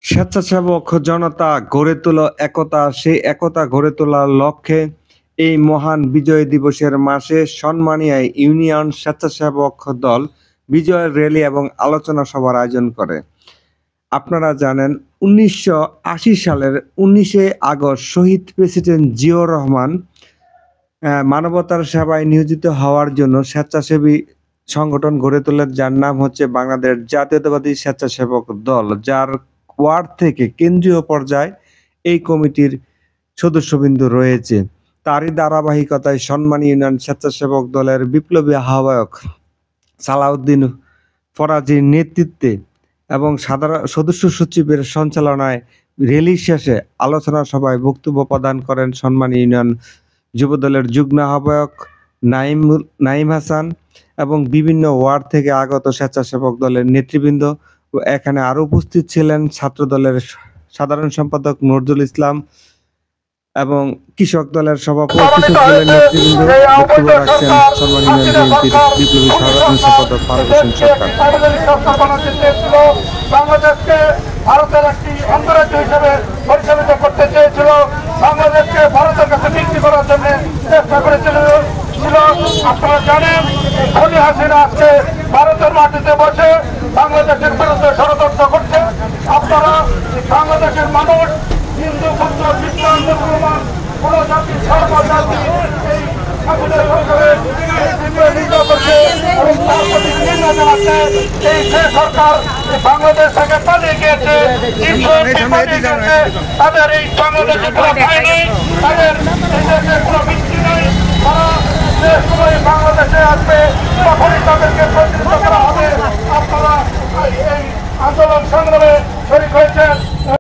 স্বেচ্ছাসেবক জনতা গড়ে তোলো একতা, সেই একতা গড়ে তোলার লক্ষ্যে এই মহান বিজয় দিবসের মাসে সন্মানীয় ইউনিয়ন স্বেচ্ছাসেবক দল বিজয় র্যালি এবং আলোচনা সভার আয়োজন করে। আপনারা জানেন ১৯৮০ সালের ১৯শে আগস্ট শহীদ প্রেসিডেন্ট জিয়াউর রহমান মানবতার সেবায় নিয়োজিত হওয়ার জন্য স্বেচ্ছাসেবী সংগঠন গড়ে তোলেন, যার নাম হচ্ছে বাংলাদেশ জাতীয়তাবাদী স্বেচ্ছাসেবক দল, যার ওয়ার্ড থেকে কেন্দ্রীয় পর্যায়ে এই কমিটির সদস্যবৃন্দ রয়েছে। তারই ধারাবাহিকতায় সম্মানী ইউনিয়ন স্বেচ্ছাসেবক দলের বিপ্লবী আহ্বায়ক সালাউদ্দিন ফরাজির নেতৃত্বে এবং সাধারণ সদস্য সচিবের সঞ্চালনায় র্যালি শেষে আলোচনা সভায় বক্তব্য প্রদান করেন সম্মানী ইউনিয়ন যুবদলের যুগ্ম আহ্বায়ক নাইম হাসান এবং বিভিন্ন ওয়ার্ড থেকে আগত স্বেচ্ছাসেবক দলের নেতৃবৃন্দ। এখানে আরো উপস্থিত ছিলেন ছাত্র দলের সাধারণ সম্পাদক নজরুল ইসলাম এবং কৃষক দলের সভাপতি নেতৃবৃন্দ। বক্তব্য রাখছেন সম্মানী ইউনিয়ন বিএনপির বিপ্লবী সাধারণ সম্পাদক ফারুক হোসেন সরকার। বাংলাদেশকে ভারতের একটি অঙ্গরাজ্য হিসেবে পরিচালিত করতে চেয়েছিল, বাংলাদেশকে ভারতের কাছে বিক্রি করার জন্য চেষ্টা করেছিল। আপনারা জানেন খনি হাসিনা আজকে ভারতের মাটিতে বসে বাংলাদেশের বিরুদ্ধে ষড়যন্ত্র করছে। আপনারা বাংলাদেশের মানুষ হিন্দু বৌদ্ধ খ্রিস্টান মুসলমান কোন জাতি সর্বজাতি এই সরকার বাংলাদেশ থেকে পালিয়ে গিয়েছে, তাদের এই বাংলাদেশে কোনো ভয় নেই, তাদের এই দেশে কোনো ভিত্তি নেই। তারা যে সময় বাংলাদেশে আসবে তখনই তাদেরকে প্রতিষ্ঠিত করা হবে। আপনারা এই আন্দোলন সংগ্রামে শরীক হয়ে